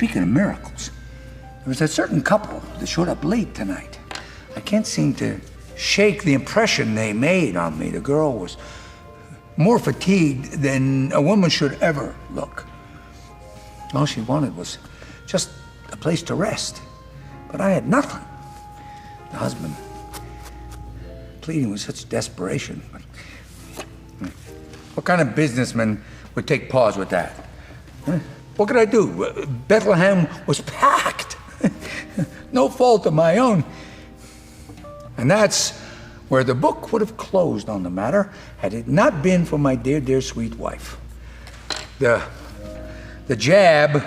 speaking of miracles, there was a certain couple that showed up late tonight. I can't seem to shake the impression they made on me. The girl was more fatigued than a woman should ever look. All she wanted was just a place to rest. But I had nothing. The husband pleading with such desperation. What kind of businessman would take pause with that? Huh? What could I do? Bethlehem was packed. No fault of my own. And that's where the book would have closed on the matter had it not been for my dear, dear sweet wife. The jab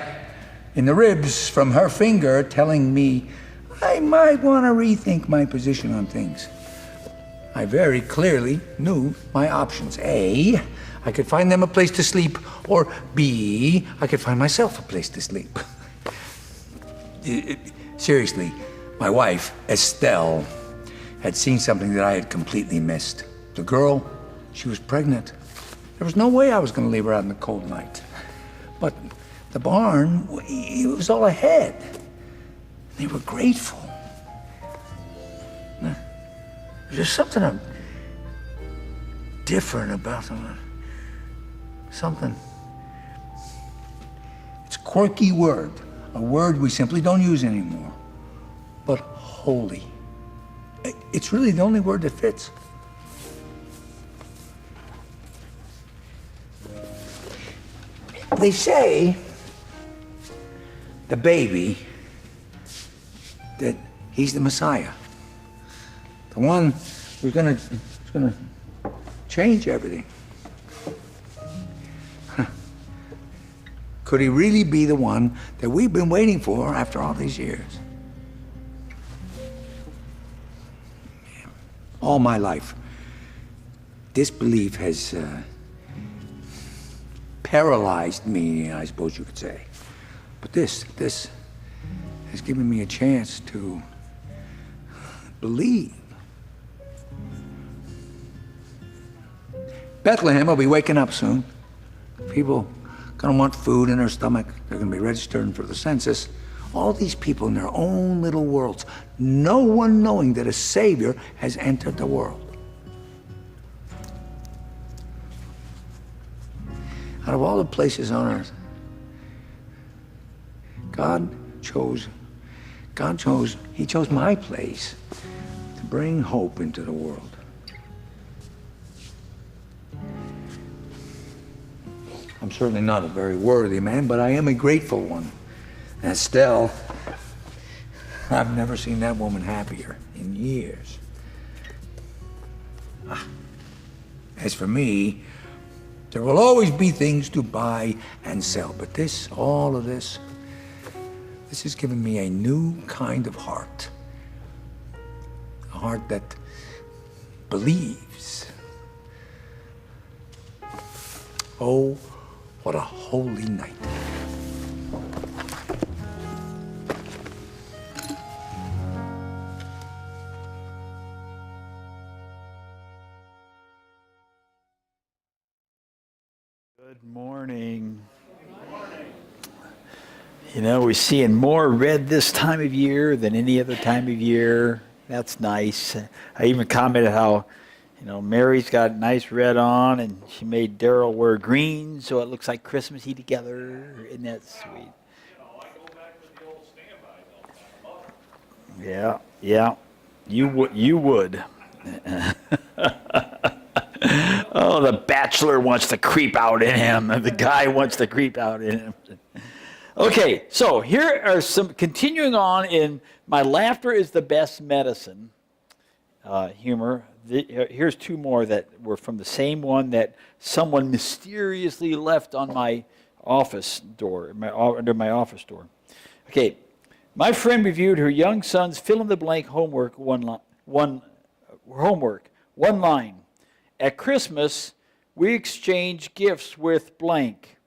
in the ribs from her finger telling me I might want to rethink my position on things. I very clearly knew my options. A, I could find them a place to sleep, or B, I could find myself a place to sleep. Seriously, my wife, Estelle, had seen something that I had completely missed. The girl, she was pregnant. There was no way I was going to leave her out in the cold night. But the barn, it was all ahead. They were grateful. There's something different about them. Something. It's a quirky word, a word we simply don't use anymore. But holy. It's really the only word that fits. They say the baby, that he's the Messiah. The one who's gonna change everything. Could he really be the one that we've been waiting for after all these years? All my life, disbelief has paralyzed me, I suppose you could say. But this has given me a chance to believe. Bethlehem will be waking up soon. People gonna want food in their stomach. They're gonna be registering for the census. All these people in their own little worlds, no one knowing that a Savior has entered the world. Out of all the places on earth, He chose my place to bring hope into the world. I'm certainly not a very worthy man, but I am a grateful one. And Estelle, I've never seen that woman happier in years. As for me, there will always be things to buy and sell, but all of this has given me a new kind of heart. A heart that believes. Oh, what a holy night. Good morning. You know, we're seeing more red this time of year than any other time of year. That's nice. I even commented how, Mary's got nice red on, and she made Daryl wear green, so it looks like Christmassy together. Isn't that sweet? Yeah. You would. Oh, the bachelor wants to creep out in him. The guy wants to creep out in him. Okay, so here are some, continuing on in My Laughter is the Best Medicine humor. Here's two more that were from the same one that someone mysteriously left on my office door, under my office door. Okay, my friend reviewed her young son's fill-in-the-blank homework, one line. At Christmas, we exchange gifts with blank.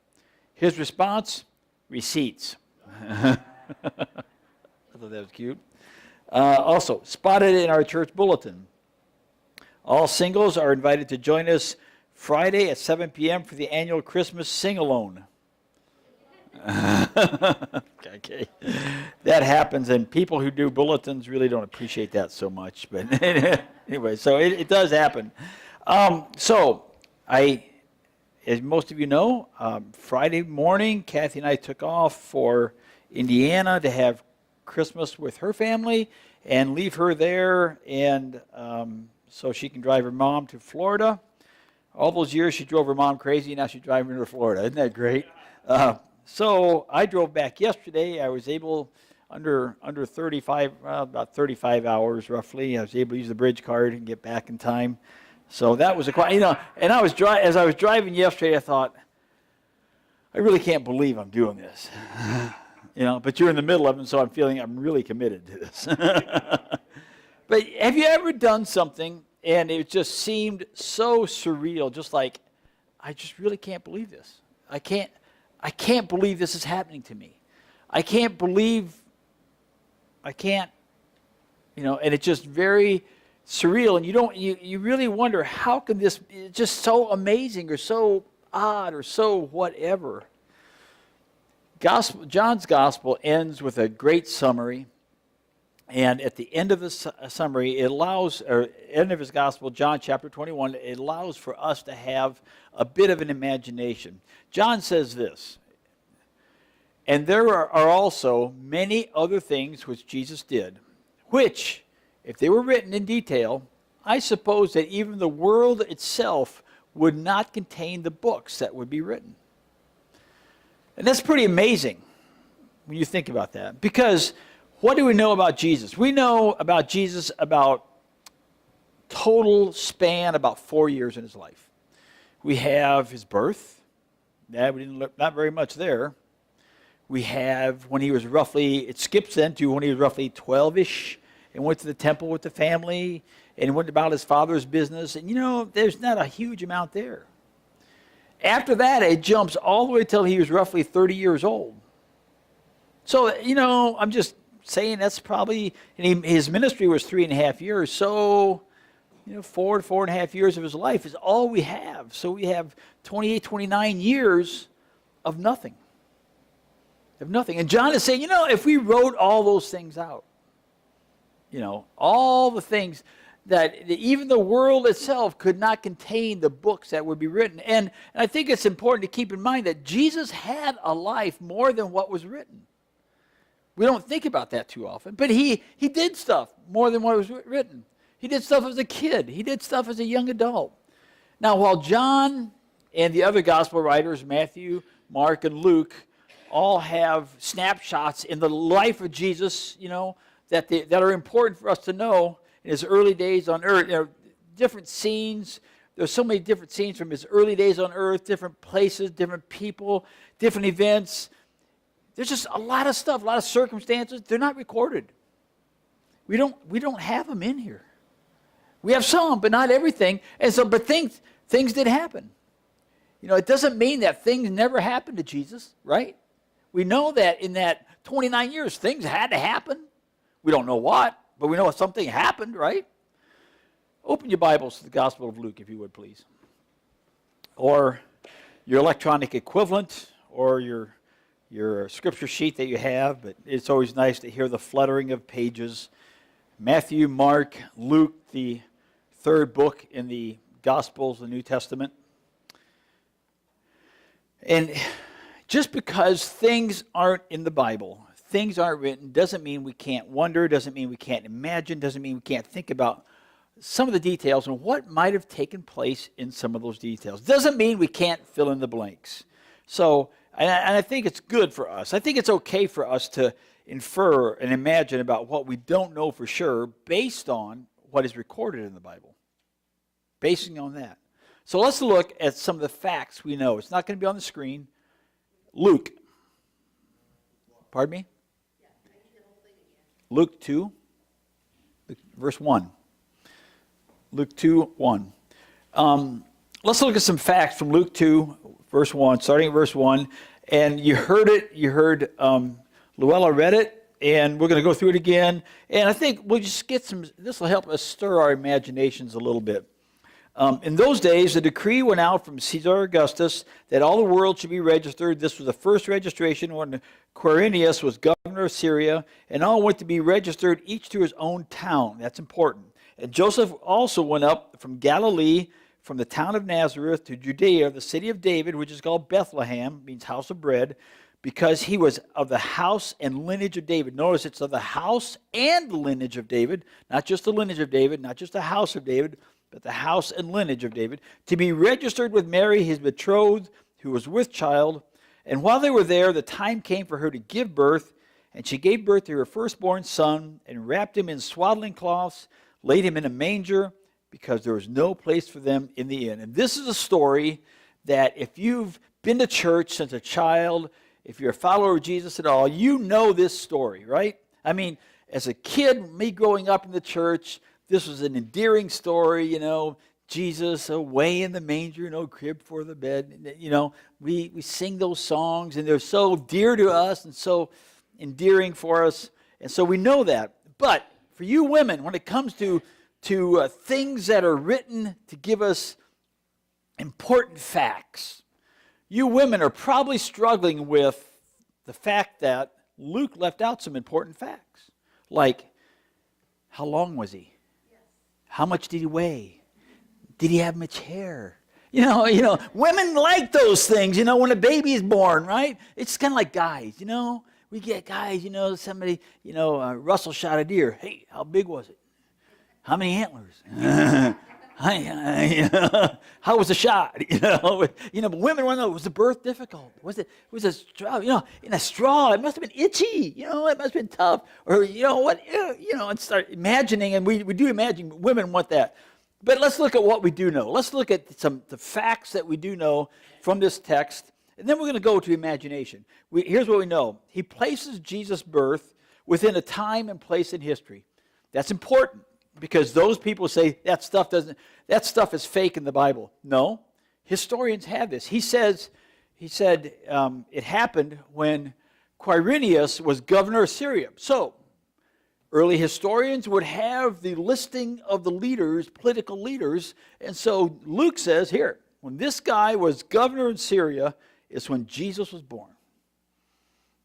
His response, receipts. I thought that was cute. Also, spotted in our church bulletin. All singles are invited to join us Friday at 7 p.m. for the annual Christmas sing-alone. Okay. That happens, and people who do bulletins really don't appreciate that so much. But anyway, so it does happen. As most of you know, Friday morning, Kathy and I took off for Indiana to have Christmas with her family and leave her there, and so she can drive her mom to Florida. All those years she drove her mom crazy, now she's driving her to Florida. Isn't that great? So I drove back yesterday. I was able, under 35, about 35 hours roughly, I was able to use the bridge card and get back in time. So that was and as I was driving yesterday, I thought, I really can't believe I'm doing this. But you're in the middle of it, so I'm really committed to this. But have you ever done something and it just seemed so surreal, just like, I just really can't believe this. I can't believe this is happening to me. I can't, and it's just very surreal, and you really wonder, how can this be just so amazing or so odd or so whatever. John's gospel ends with a great summary, and at the end of the summary, end of his gospel, John chapter 21, it allows for us to have a bit of an imagination. John says this, and there are also many other things which Jesus did, which, if they were written in detail, I suppose that even the world itself would not contain the books that would be written. And that's pretty amazing when you think about that. Because what do we know about Jesus? We know about Jesus about total span about 4 years in his life. We have his birth. We didn't look, not very much there. We have when he was it skips then to when he was roughly 12-ish, and went to the temple with the family, and went about his father's business. And there's not a huge amount there. After that, it jumps all the way till he was roughly 30 years old. So, I'm just saying that's probably, and his ministry was 3.5 years, so, 4 to 4.5 years of his life is all we have. So we have 28, 29 years of nothing. And John is saying, if we wrote all those things out, all the things that even the world itself could not contain the books that would be written. And I think it's important to keep in mind that Jesus had a life more than what was written. We don't think about that too often, but he did stuff more than what was written. He did stuff as a kid. He did stuff as a young adult. Now, while John and the other gospel writers, Matthew, Mark, and Luke, all have snapshots in the life of Jesus, that are important for us to know in his early days on earth. Different scenes. There's so many different scenes from his early days on earth, different places, different people, different events. There's just a lot of stuff, a lot of circumstances. They're not recorded. We don't have them in here. We have some, but not everything. And so, but things did happen. It doesn't mean that things never happened to Jesus, right? We know that in that 29 years, things had to happen. We don't know what, but we know something happened, right? Open your Bibles to the Gospel of Luke, if you would, please. Or your electronic equivalent, or your scripture sheet that you have, but it's always nice to hear the fluttering of pages. Matthew, Mark, Luke, the third book in the Gospels, the New Testament. And just because things aren't in the Bible, things aren't written, doesn't mean we can't wonder, doesn't mean we can't imagine, doesn't mean we can't think about some of the details and what might have taken place in some of those details. Doesn't mean we can't fill in the blanks. So, and I think it's good for us. I think it's okay for us to infer and imagine about what we don't know for sure based on what is recorded in the Bible. Basing on that. So let's look at some of the facts we know. It's not going to be on the screen. Luke. Pardon me? Luke 2, verse 1. Luke 2, 1. Let's look at some facts from Luke 2, verse 1, starting at verse 1. And you heard it. You heard Luella read it. And we're going to go through it again. And I think we'll just get this will help us stir our imaginations a little bit. In those days, a decree went out from Caesar Augustus that all the world should be registered. This was the first registration when Quirinius was governor of Syria, and all went to be registered, each to his own town. That's important. And Joseph also went up from Galilee, from the town of Nazareth to Judea, the city of David, which is called Bethlehem, means house of bread, because he was of the house and lineage of David. Notice it's of the house and the lineage of David, not just the lineage of David, not just the house of David, but the house and lineage of David, to be registered with Mary, his betrothed, who was with child. And while they were there, the time came for her to give birth, and she gave birth to her firstborn son, and wrapped him in swaddling cloths, laid him in a manger, because there was no place for them in the inn. And this is a story that if you've been to church since a child, if you're a follower of Jesus at all, you know this story, right? I mean, as a kid, me growing up in the church, this was an endearing story, Jesus away in the manger, no crib for the bed. We sing those songs, and they're so dear to us and so endearing for us. And so we know that. But for you women, when it comes to things that are written to give us important facts, you women are probably struggling with the fact that Luke left out some important facts. Like, how long was he? How much did he weigh? Did he have much hair? Women like those things, when a baby is born, right? It's kind of like guys, We get guys, somebody, Russell shot a deer. Hey, how big was it? How many antlers? How was the shot? But women want to know, was the birth difficult? Was a straw, in a straw, it must have been itchy, it must have been tough. Or, and start imagining, and we do imagine women want that. But let's look at what we do know. Let's look at the facts that we do know from this text, and then we're going to go to imagination. Here's what we know. He places Jesus' birth within a time and place in history. That's important, because those people say that stuff is fake in the Bible. No, historians have this. He said it happened when Quirinius was governor of Syria. So early historians would have the listing of the leaders, political leaders, and so Luke says here, when this guy was governor in Syria, is when Jesus was born.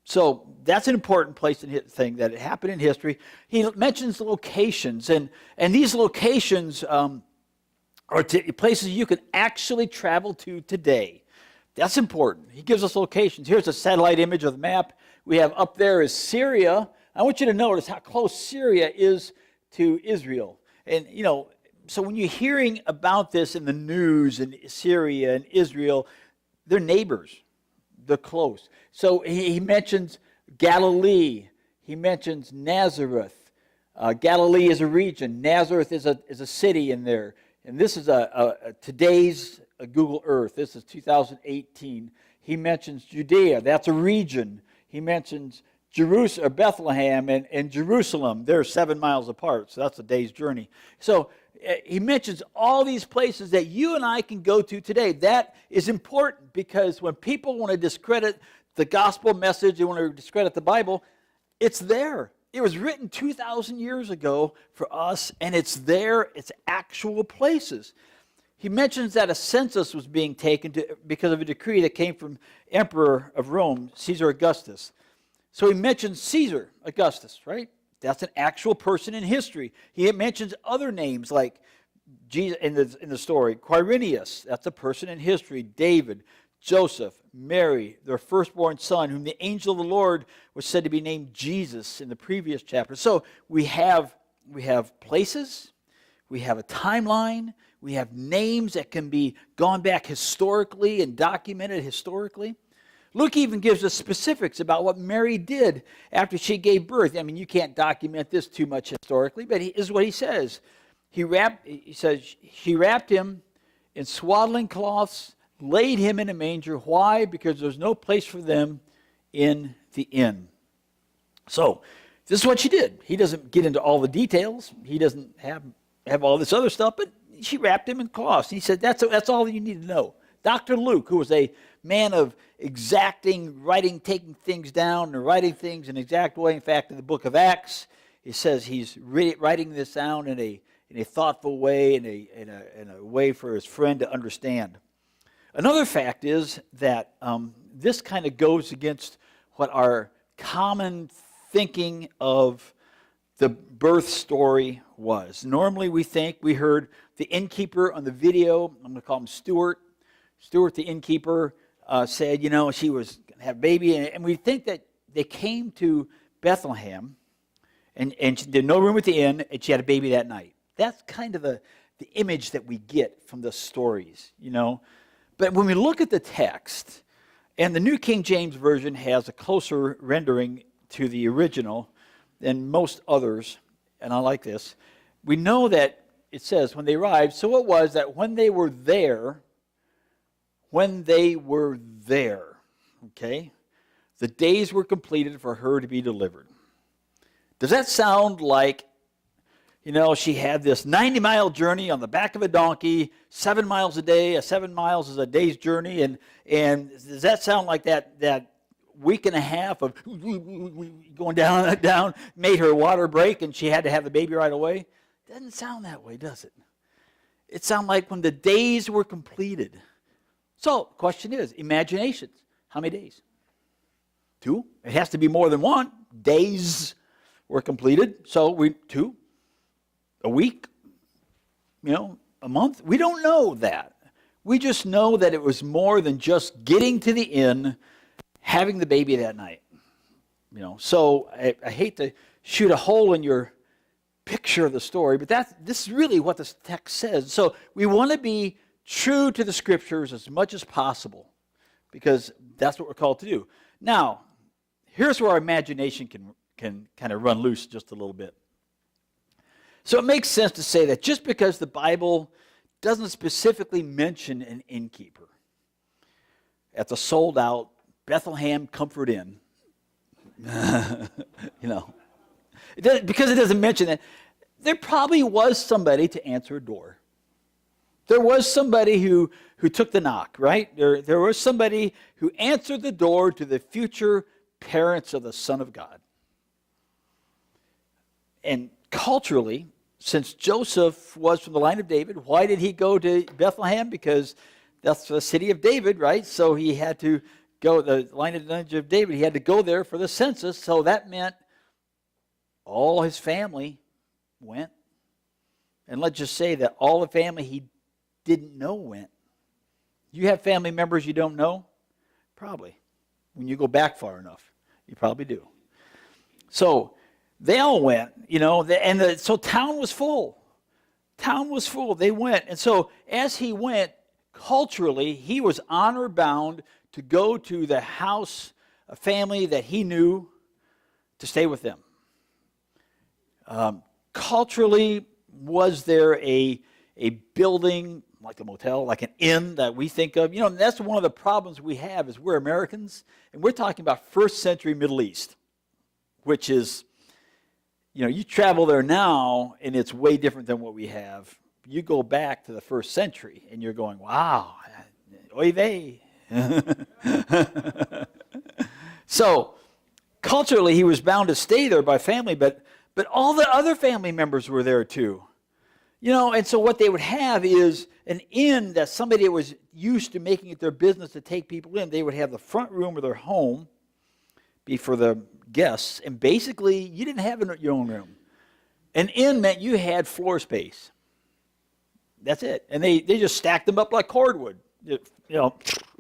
So that's an important thing that it happened in history. He mentions locations, and these locations are places you can actually travel to today. That's important. He gives us locations. Here's a satellite image of the map. We have up there is Syria. I want you to notice how close Syria is to Israel. And, so when you're hearing about this in the news in Syria and Israel, they're neighbors. They're close. So he mentions Galilee. He mentions Nazareth. Galilee is a region. Nazareth is a city in there. And this is today's Google Earth. This is 2018. He mentions Judea. That's a region. He mentions Bethlehem and Jerusalem. They're 7 miles apart, so that's a day's journey. So he mentions all these places that you and I can go to today. That is important, because when people want to discredit the gospel message, they want to discredit the Bible, it's there. It was written 2,000 years ago for us, and it's there. It's actual places. He mentions that a census was being taken because of a decree that came from Emperor of Rome, Caesar Augustus. So he mentions Caesar Augustus, right? That's an actual person in history. He mentions other names like Jesus in the story. Quirinius, that's a person in history. David, Joseph, Mary, their firstborn son, whom the angel of the Lord was said to be named Jesus in the previous chapter. So we have places, we have a timeline, we have names that can be gone back historically and documented historically. Luke even gives us specifics about what Mary did after she gave birth. I mean, you can't document this too much historically, but this is what he says. He says, she wrapped him in swaddling cloths, laid him in a manger. Why? Because there's no place for them in the inn. So, this is what she did. He doesn't get into all the details. He doesn't have all this other stuff, but she wrapped him in cloths. He said, that's all you need to know. Dr. Luke, who was a man of taking things down and writing things in an exact way. In fact, in the book of Acts, it says he's writing this down in a a thoughtful way, in a way for his friend to understand. Another fact is that this kind of goes against what our common thinking of the birth story was. Normally we heard the innkeeper on the video, I'm going to call him Stuart. Stuart the innkeeper said, she was going to have a baby, and we think that they came to Bethlehem, and she did no room at the inn, and she had a baby that night. That's kind of the image that we get from the stories, But when we look at the text, and the New King James Version has a closer rendering to the original than most others, and I like this, we know that it says, when they arrived, so it was that when they were there, okay, the days were completed for her to be delivered. Does that sound like, she had this 90-mile journey on the back of a donkey, 7 miles a day, 7 miles is a day's journey, and does that sound like that week and a half of going down made her water break and she had to have the baby right away? Doesn't sound that way, does it? It sounds like when the days were completed. So, the question is, imaginations. How many days? 2? It has to be more than 1. Days were completed, so 2. A week? A month? We don't know that. We just know that it was more than just getting to the inn, having the baby that night. So I hate to shoot a hole in your picture of the story, but this is really what this text says. So we want to be true to the scriptures as much as possible, because that's what we're called to do. Now, here's where our imagination can kind of run loose just a little bit. So it makes sense to say that just because the Bible doesn't specifically mention an innkeeper at the sold-out Bethlehem Comfort Inn, because it doesn't mention that, there probably was somebody to answer a door. There was somebody who took the knock, right? There was somebody who answered the door to the future parents of the Son of God. And culturally, since Joseph was from the line of David, why did he go to Bethlehem? Because that's the city of David, right? So he had to go, the line of David, he had to go there for the census. So that meant all his family went. And let's just say that all the family he didn't know went. You have family members you don't know? Probably. When you go back far enough, you probably do. So they all went, so town was full. Town was full. They went. And so as he went, culturally, he was honor bound to go to the house, a family that he knew, to stay with them. Culturally, was there a building, like a motel, like an inn that we think of? That's one of the problems we have is we're Americans, and we're talking about first century Middle East, which is, you travel there now, and it's way different than what we have. You go back to the first century, and you're going, wow, oy vey. So, culturally, he was bound to stay there by family, but all the other family members were there too. And so what they would have is an inn that somebody was used to making it their business to take people in. They would have the front room of their home be for the guests, and basically you didn't have your own room. An inn meant you had floor space. That's it. And they just stacked them up like cordwood. You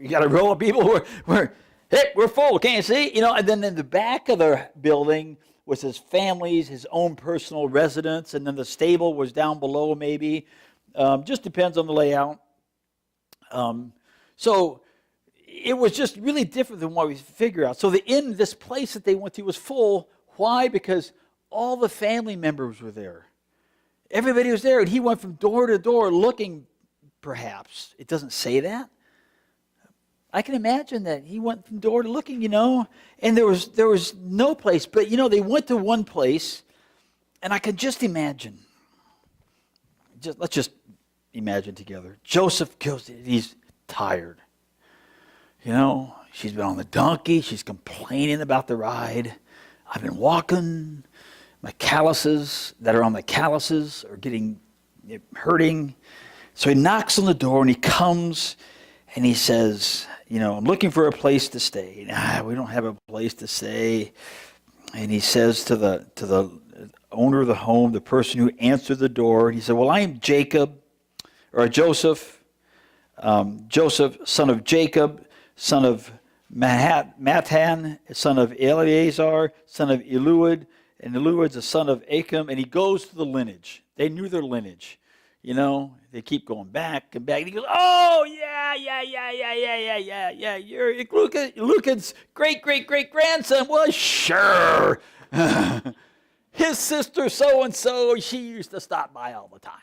got a row of people where hey, we're full, can't you see? And then in the back of the building was his family's, his own personal residence, and then the stable was down below maybe. Just depends on the layout. So it was just really different than what we figure out. So the inn, this place that they went to was full. Why? Because all the family members were there. Everybody was there, and he went from door to door looking, perhaps. It doesn't say that. I can imagine that he went from door to looking, and there was no place. But, they went to one place, and I can just imagine. Let's just imagine together. Joseph goes, he's tired. She's been on the donkey. She's complaining about the ride. I've been walking. My calluses that are on the calluses are getting hurting. So he knocks on the door and he comes and he says, I'm looking for a place to stay. We don't have a place to stay. And he says to the owner of the home, the person who answered the door, he said, well, I am Joseph, son of Jacob, son of Mattan, son of Eleazar, son of Eliud, and Eliud's the son of Achim, and he goes to the lineage. They knew their lineage. They keep going back and back. And he goes, oh, yeah. You're Lucan's great-great-great-grandson. Well, sure. His sister so-and-so, she used to stop by all the time.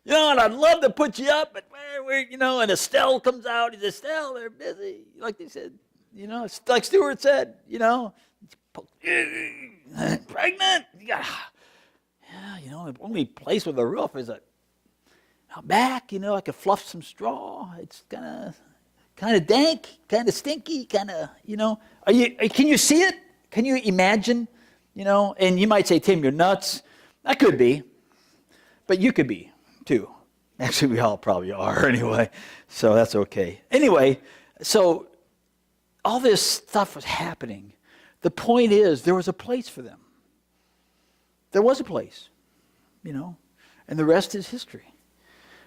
And I'd love to put you up, but and Estelle comes out. He says, Estelle, they're busy. Like they said, it's like Stuart said, pregnant. The only place with a roof is out back. I could fluff some straw. It's kind of dank, kind of stinky, kind of. Can you see it? Can you imagine? And you might say, Tim, you're nuts. I could be, but you could be too. Actually, we all probably are anyway, so that's okay. Anyway, so all this stuff was happening. The point is, there was a place for them. There was a place, and the rest is history.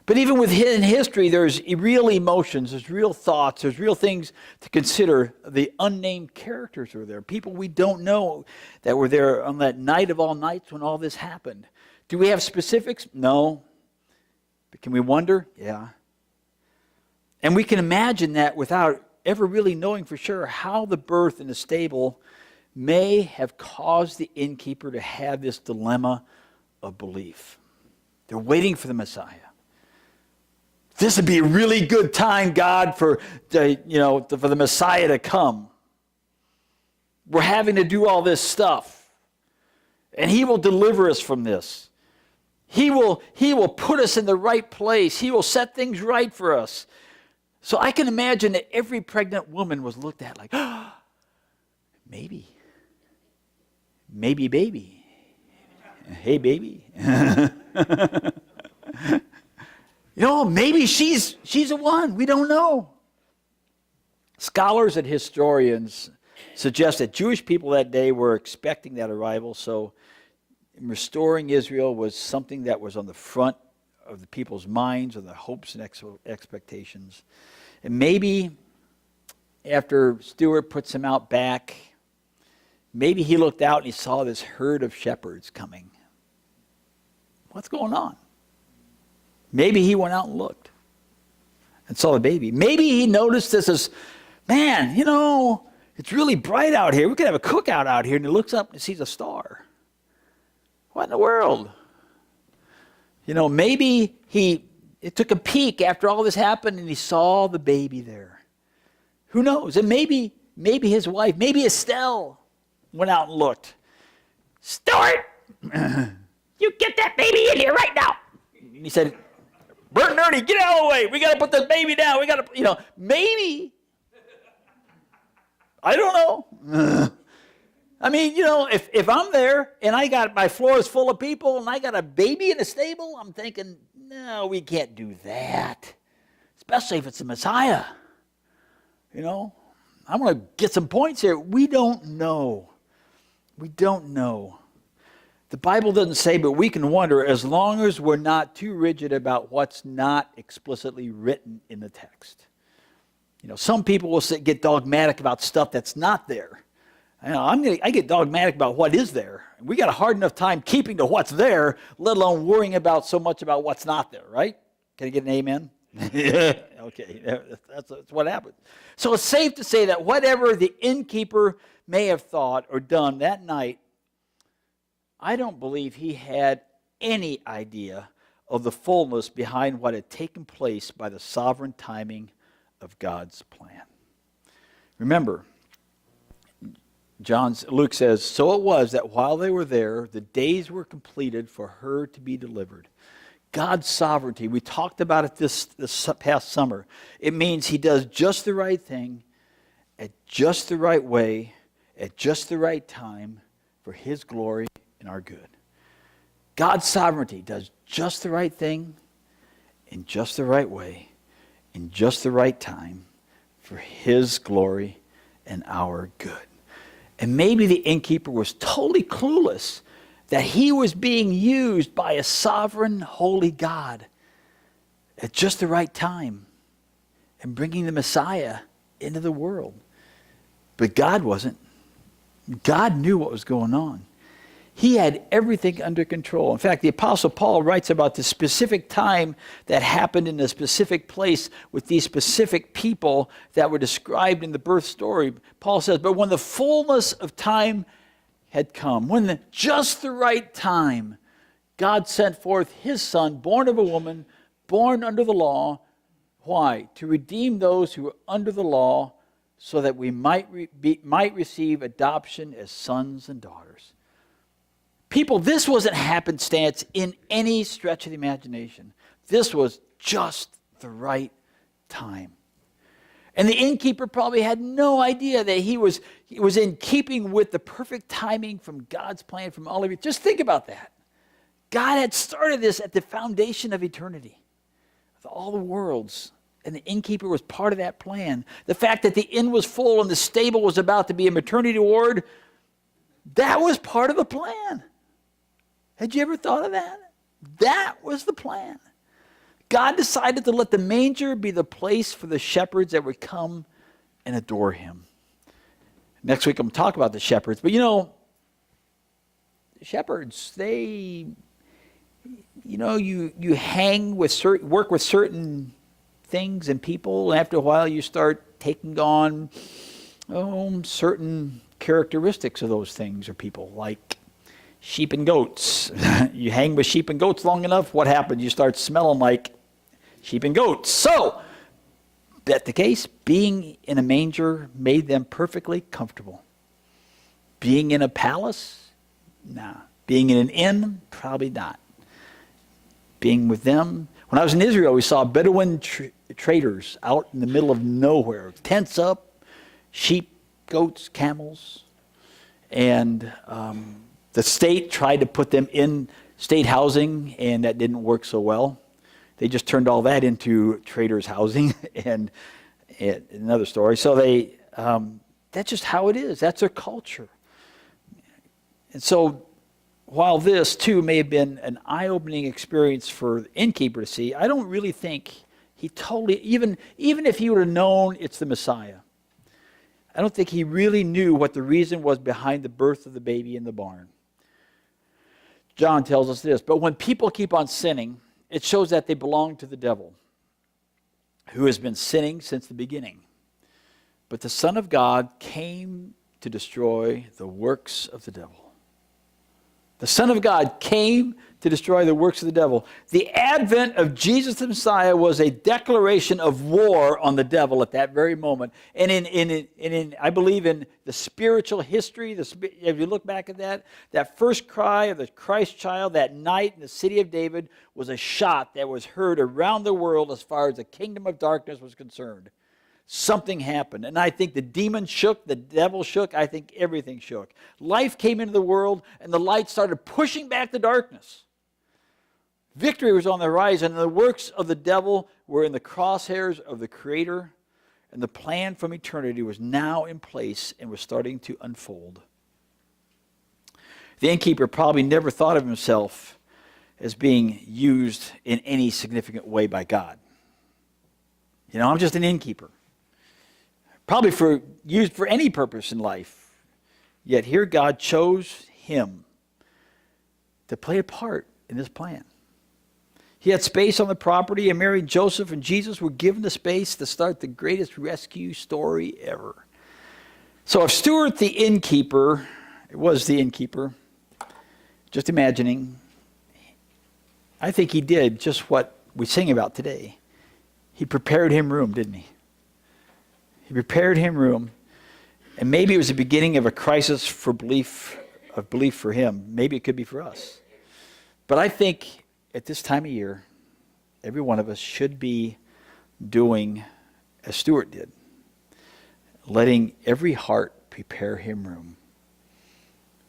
But even within history, there's real emotions, there's real thoughts, there's real things to consider. The unnamed characters were there, people we don't know that were there on that night of all nights when all this happened. Do we have specifics? No. But can we wonder? Yeah. And we can imagine that without ever really knowing for sure how the birth in the stable may have caused the innkeeper to have this dilemma of belief. They're waiting for the Messiah. This would be a really good time, God, for the Messiah to come. We're having to do all this stuff, and He will deliver us from this. He will put us in the right place. He will set things right for us. So I can imagine that every pregnant woman was looked at like, maybe baby. Hey, baby. Maybe she's the one. We don't know. Scholars and historians suggest that Jewish people that day were expecting that arrival, so restoring Israel was something that was on the front of the people's minds, of their hopes and expectations. And maybe after Stuart puts him out back, maybe he looked out and he saw this herd of shepherds coming. What's going on? Maybe he went out and looked and saw the baby. Maybe he noticed this as, man, it's really bright out here. We could have a cookout out here. And he looks up and sees a star. What in the world? Maybe it took a peek after all this happened and he saw the baby there. Who knows? And maybe his wife, maybe Estelle, went out and looked. Stuart, you get that baby in here right now. And he said, Bert and Ernie, get out of the way. We got to put the baby down. We got to, maybe. I don't know. I mean, if I'm there and I got my floor is full of people and I got a baby in a stable, I'm thinking, no, we can't do that. Especially if it's the Messiah. I'm going to get some points here. We don't know. We don't know. The Bible doesn't say, but we can wonder as long as we're not too rigid about what's not explicitly written in the text. Some people will get dogmatic about stuff that's not there. I get dogmatic about what is there. We got a hard enough time keeping to what's there, let alone worrying about so much about what's not there, right? Can I get an amen? Okay, that's what happens. So it's safe to say that whatever the innkeeper may have thought or done that night, I don't believe he had any idea of the fullness behind what had taken place by the sovereign timing of God's plan. Remember, Luke says, so it was that while they were there, the days were completed for her to be delivered. God's sovereignty, we talked about it this past summer. It means He does just the right thing, at just the right way, at just the right time, for His glory and our good. God's sovereignty does just the right thing, in just the right way, in just the right time, for his glory and our good. And maybe the innkeeper was totally clueless that he was being used by a sovereign, holy God at just the right time and bringing the Messiah into the world. But God wasn't. God knew what was going on. He had everything under control. In fact, the Apostle Paul writes about the specific time that happened in a specific place with these specific people that were described in the birth story. Paul says, but when the fullness of time had come, when just the right time, God sent forth his Son, born of a woman, born under the law. Why? To redeem those who were under the law, so that we might receive adoption as sons and daughters. People, this wasn't happenstance in any stretch of the imagination. This was just the right time. And the innkeeper probably had no idea that he was in keeping with the perfect timing from God's plan from all of it. Just think about that. God had started this at the foundation of eternity, with all the worlds. And the innkeeper was part of that plan. The fact that the inn was full and the stable was about to be a maternity ward, that was part of the plan. Had you ever thought of that? That was the plan. God decided to let the manger be the place for the shepherds that would come and adore him. Next week I'm going to talk about the shepherds. But the shepherds, they, you hang with work with certain things and people, and after a while you start taking on certain characteristics of those things or people, like sheep and goats. You hang with sheep and goats long enough, what happens? You start smelling like sheep and goats. So, that's the case. Being in a manger made them perfectly comfortable. Being in a palace? Nah. Being in an inn? Probably not. Being with them? When I was in Israel, we saw Bedouin traders out in the middle of nowhere. Tents up, sheep, goats, camels. And the state tried to put them in state housing, and that didn't work so well. They just turned all that into traders' housing, and another story. So that's just how it is. That's their culture. And so while this, too, may have been an eye-opening experience for the innkeeper to see, I don't really think he totally, even if he would have known it's the Messiah, I don't think he really knew what the reason was behind the birth of the baby in the barn. John tells us this, but when people keep on sinning, it shows that they belong to the devil, who has been sinning since the beginning. But the Son of God came to destroy the works of the devil. The Son of God came to destroy the works of the devil. The advent of Jesus the Messiah was a declaration of war on the devil at that very moment. And in I believe in the spiritual history, if you look back at that first cry of the Christ child that night in the city of David was a shot that was heard around the world as far as the kingdom of darkness was concerned. Something happened. And I think the demon shook, the devil shook, I think everything shook. Life came into the world, and the light started pushing back the darkness. Victory was on the horizon, and the works of the devil were in the crosshairs of the Creator, and the plan from eternity was now in place and was starting to unfold. The innkeeper probably never thought of himself as being used in any significant way by God. I'm just an innkeeper. Probably used for any purpose in life. Yet here God chose him to play a part in this plan. He had space on the property, and Mary, Joseph, and Jesus were given the space to start the greatest rescue story ever. So if Stuart the innkeeper, it was the innkeeper, just imagining, I think he did just what we sing about today. He prepared him room, didn't he? He prepared him room, and maybe it was the beginning of a crisis for belief for him. Maybe it could be for us. But I think at this time of year, every one of us should be doing as Stuart did, letting every heart prepare him room.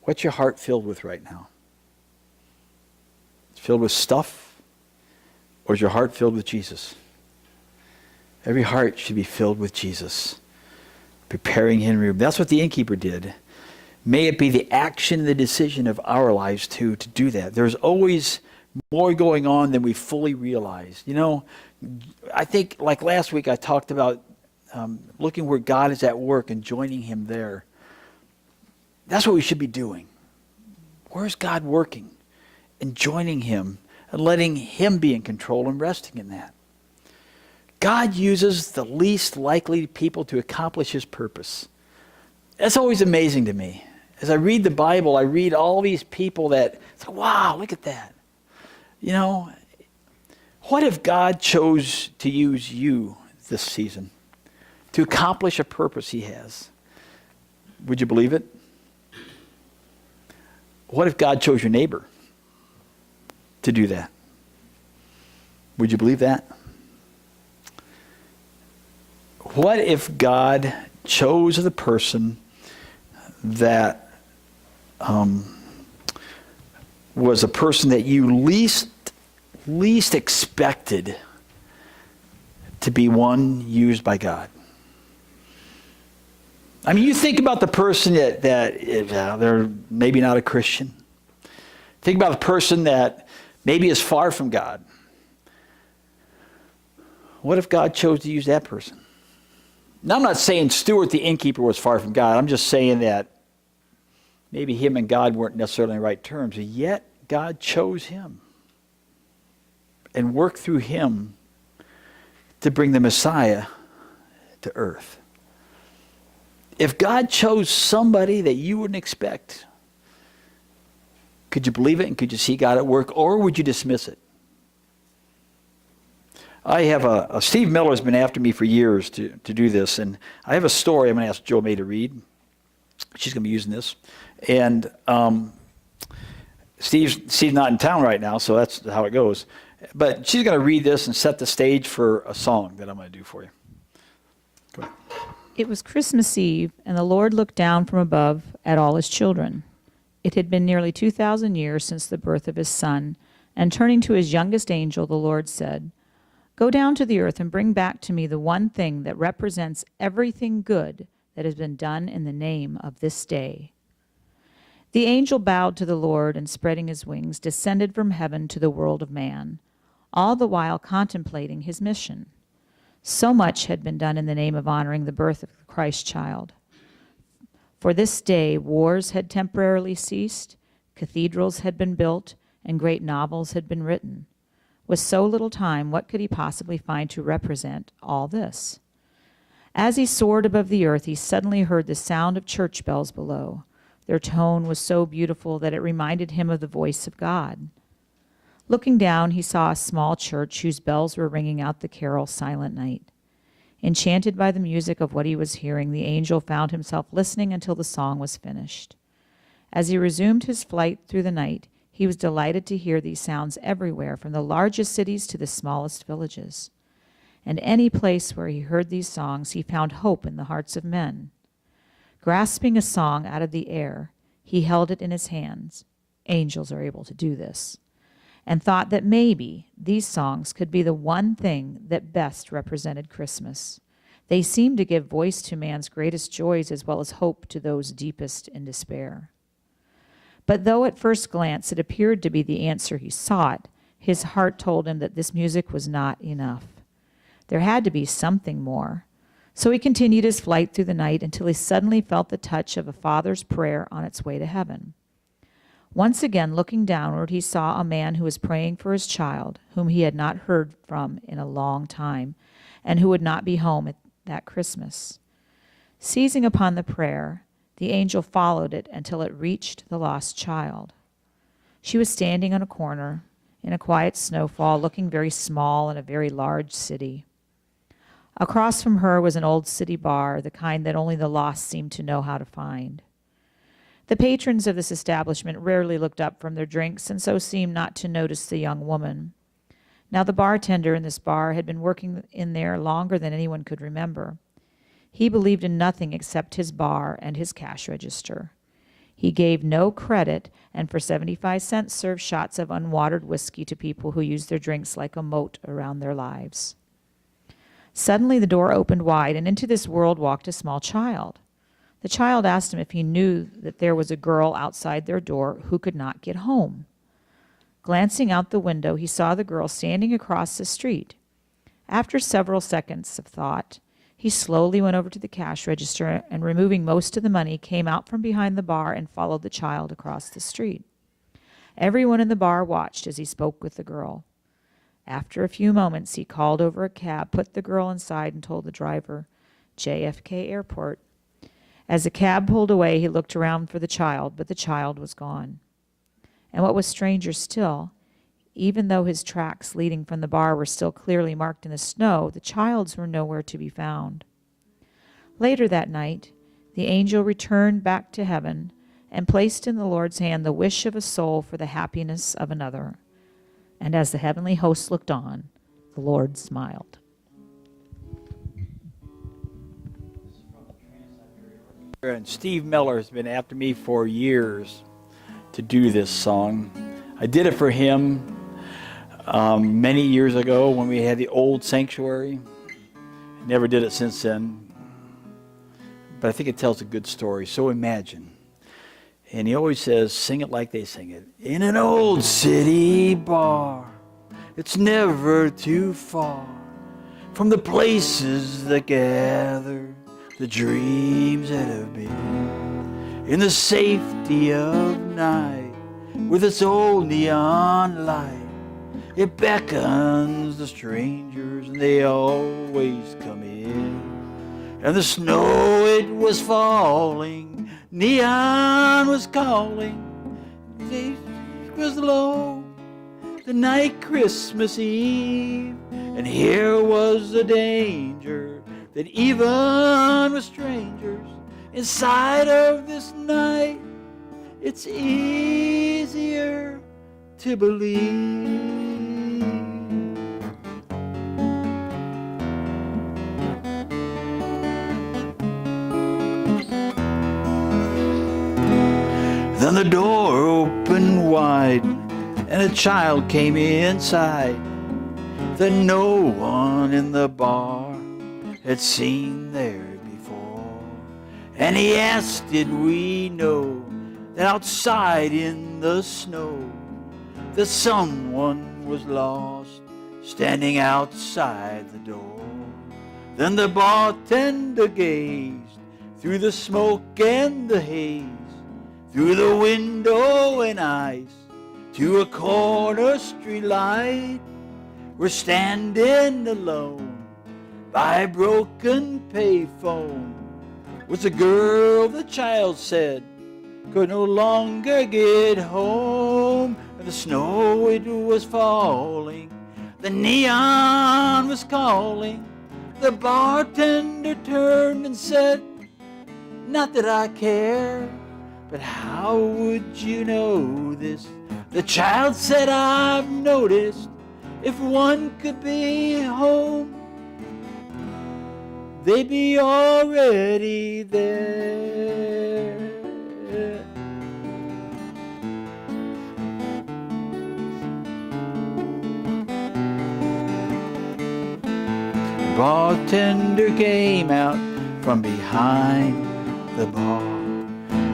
What's your heart filled with right now? Filled with stuff? Or is your heart filled with Jesus? Every heart should be filled with Jesus. Preparing him. That's what the innkeeper did. May it be the action, the decision of our lives too, to do that. There's always more going on than we fully realize. You know, I think like last week I talked about looking where God is at work and joining him there. That's what we should be doing. Where's God working? And joining him and letting him be in control and resting in that. God uses the least likely people to accomplish his purpose. That's always amazing to me. As I read the Bible, I read all these people that, it's like, wow, look at that. You know, what if God chose to use you this season to accomplish a purpose he has? Would you believe it? What if God chose your neighbor to do that? Would you believe that? What if God chose the person that was a person that you least expected to be one used by God? I mean, you think about the person that they're maybe not a Christian. Think about the person that maybe is far from God. What if God chose to use that person? Now, I'm not saying Stuart the innkeeper was far from God. I'm just saying that maybe him and God weren't necessarily on the right terms. And yet, God chose him and worked through him to bring the Messiah to earth. If God chose somebody that you wouldn't expect, could you believe it and could you see God at work, or would you dismiss it? I have Steve Miller has been after me for years to do this, and I have a story I'm going to ask Joe May to read. She's going to be using this. And Steve's not in town right now, so that's how it goes. But she's going to read this and set the stage for a song that I'm going to do for you. Go ahead. It was Christmas Eve, and the Lord looked down from above at all his children. It had been nearly 2,000 years since the birth of his son, and turning to his youngest angel, the Lord said, "Go down to the earth and bring back to me the one thing that represents everything good that has been done in the name of this day." The angel bowed to the Lord and, spreading his wings, descended from heaven to the world of man, all the while contemplating his mission. So much had been done in the name of honoring the birth of the Christ child. For this day, wars had temporarily ceased, cathedrals had been built, and great novels had been written. With so little time, what could he possibly find to represent all this? As he soared above the earth, he suddenly heard the sound of church bells below. Their tone was so beautiful that it reminded him of the voice of God. Looking down, he saw a small church whose bells were ringing out the carol Silent Night. Enchanted by the music of what he was hearing, the angel found himself listening until the song was finished. As he resumed his flight through the night, he was delighted to hear these sounds everywhere, from the largest cities to the smallest villages. And any place where he heard these songs, he found hope in the hearts of men. Grasping a song out of the air, he held it in his hands. Angels are able to do this. And thought that maybe these songs could be the one thing that best represented Christmas. They seemed to give voice to man's greatest joys as well as hope to those deepest in despair. But though at first glance it appeared to be the answer he sought, his heart told him that this music was not enough. There had to be something more. So he continued his flight through the night until he suddenly felt the touch of a father's prayer on its way to heaven. Once again, looking downward, he saw a man who was praying for his child, whom he had not heard from in a long time, and who would not be home at that Christmas. Seizing upon the prayer, the angel followed it until it reached the lost child. She was standing on a corner in a quiet snowfall, looking very small in a very large city. Across from her was an old city bar, the kind that only the lost seemed to know how to find. The patrons of this establishment rarely looked up from their drinks and so seemed not to notice the young woman. Now the bartender in this bar had been working in there longer than anyone could remember. He believed in nothing except his bar and his cash register. He gave no credit, and for 75 cents served shots of unwatered whiskey to people who used their drinks like a moat around their lives. Suddenly the door opened wide, and into this world walked a small child. The child asked him if he knew that there was a girl outside their door who could not get home. Glancing out the window, he saw the girl standing across the street. After several seconds of thought, he slowly went over to the cash register and, removing most of the money, came out from behind the bar and followed the child across the street. Everyone in the bar watched as he spoke with the girl. After a few moments, he called over a cab, put the girl inside, and told the driver, JFK Airport. As the cab pulled away, he looked around for the child, but the child was gone. And what was stranger still, even though his tracks leading from the bar were still clearly marked in the snow, the child's were nowhere to be found. Later that night, the angel returned back to heaven and placed in the Lord's hand the wish of a soul for the happiness of another. And as the heavenly host looked on, the Lord smiled. And Steve Miller has been after me for years to do this song. I did it for him many years ago when we had the old sanctuary. I never did it since then, but I think it tells a good story. So imagine. And he always says, sing it like they sing it. In an old city bar, it's never too far from the places that gather the dreams that have been. In the safety of night, with its old neon light, it beckons the strangers, and they always come in. And the snow, it was falling, neon was calling, it was low, the night Christmas Eve. And here was the danger that even with strangers inside of this night, it's easier to believe. Then the door opened wide, and a child came inside that no one in the bar had seen there before. And he asked, did we know that outside in the snow that someone was lost standing outside the door? Then the bartender gazed through the smoke and the haze, through the window and ice, to a corner street light. We're standing alone by a broken payphone. Was a girl, the child said, could no longer get home. And the snow, it was falling, the neon was calling. The bartender turned and said, not that I care, but how would you know this? The child said, I've noticed, if one could be home, they'd be already there. The bartender came out from behind the bar,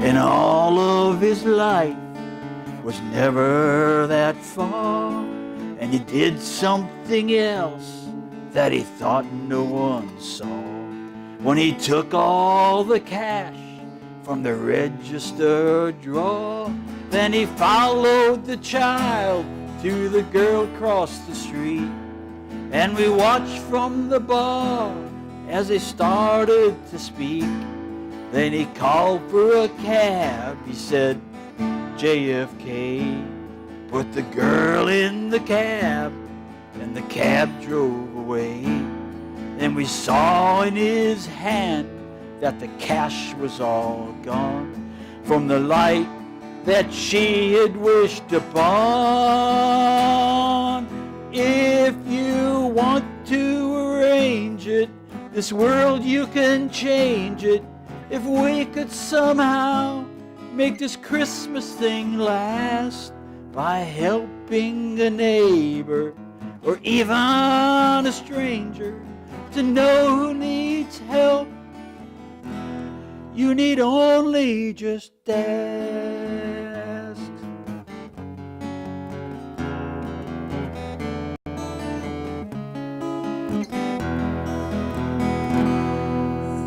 and all of his life was never that far. And he did something else that he thought no one saw. When he took all the cash from the register drawer, then he followed the child to the girl across the street. And we watched from the bar as they started to speak. Then he called for a cab. He said, JFK, put the girl in the cab, and the cab drove away. Then we saw in his hand that the cash was all gone from the light that she had wished upon. If you want to arrange it, this world you can change it. If we could somehow make this Christmas thing last by helping a neighbor or even a stranger to know who needs help. You need only just ask.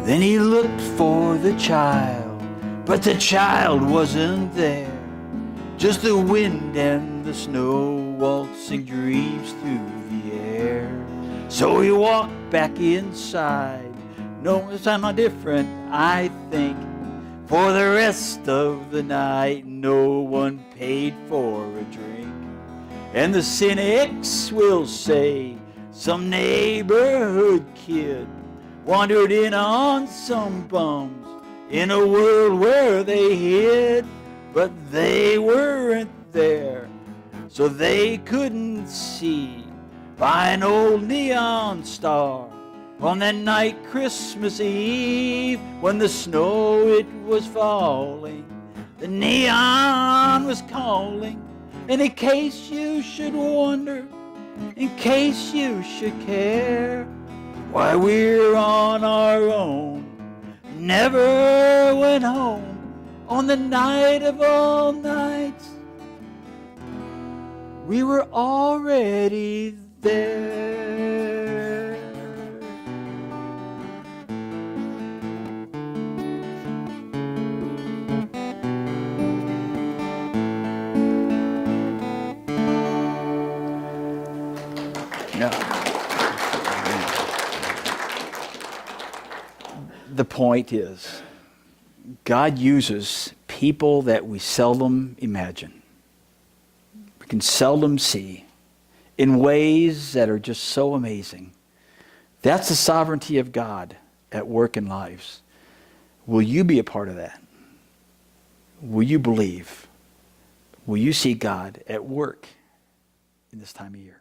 Then he looked for the child, but the child wasn't there. Just the wind and the snow waltzing dreams through the air. So he walked back inside. No, it's not different, I think. For the rest of the night, no one paid for a drink. And the cynics will say some neighborhood kid wandered in on some bums in a world where they hid, but they weren't there, so they couldn't see by an old neon star on that night Christmas Eve when the snow it was falling. The neon was calling, and in case you should wonder, in case you should care, why we're on our own, never went home on the night of all nights. We were already there. Yeah. The point is, God uses people that we seldom imagine, we can seldom see, in ways that are just so amazing. That's the sovereignty of God at work in lives. Will you be a part of that? Will you believe? Will you see God at work in this time of year?